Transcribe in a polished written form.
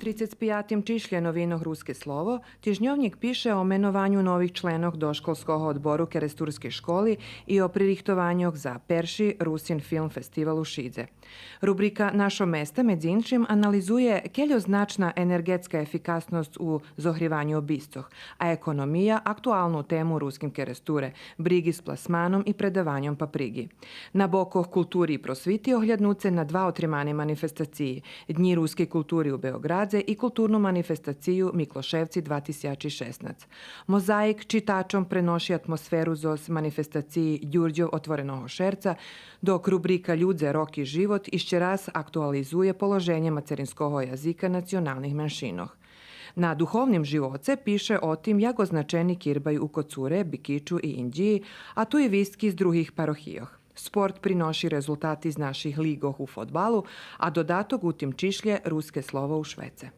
35. čišlje novinoh Ruske slovo, tižnjovnik piše o menovanju novih členov doškolského odboru Keresturske školi i o pririhtovanju za perši Rusin film festivalu Šidze. Rubrika Našo mesta med inčim analizuje keljo značna energetska efikasnost u zohrivanju obiscoh, a ekonomija aktualnu temu ruskim Keresture, brigi s plasmanom i predavanjem paprigi. Na bokoh kulturi i prosviti ohljadnuce na dva otrimane manifestaciji, Dnji ruske kulturi u Beogradze i kulturnu manifestaciju Mikloševci 2016. Mozaik čitačom prenoši atmosferu zos manifestaciji Đurđev otvorenoho šerca, dok rubrika Ljudze, rok i život išće raz aktualizuje položenje macerinskoho jazika nacionalnih menšinoh. Na duhovnim živoce piše o tim jako značeni kirbaj u Kocure, Bikiču i Indiji, a tu i vistki iz drugih parohijoh. Sport prinoši rezultati iz naših ligoh u fotbalu, a dodatok u tim čišlje ruske slovo u Švece.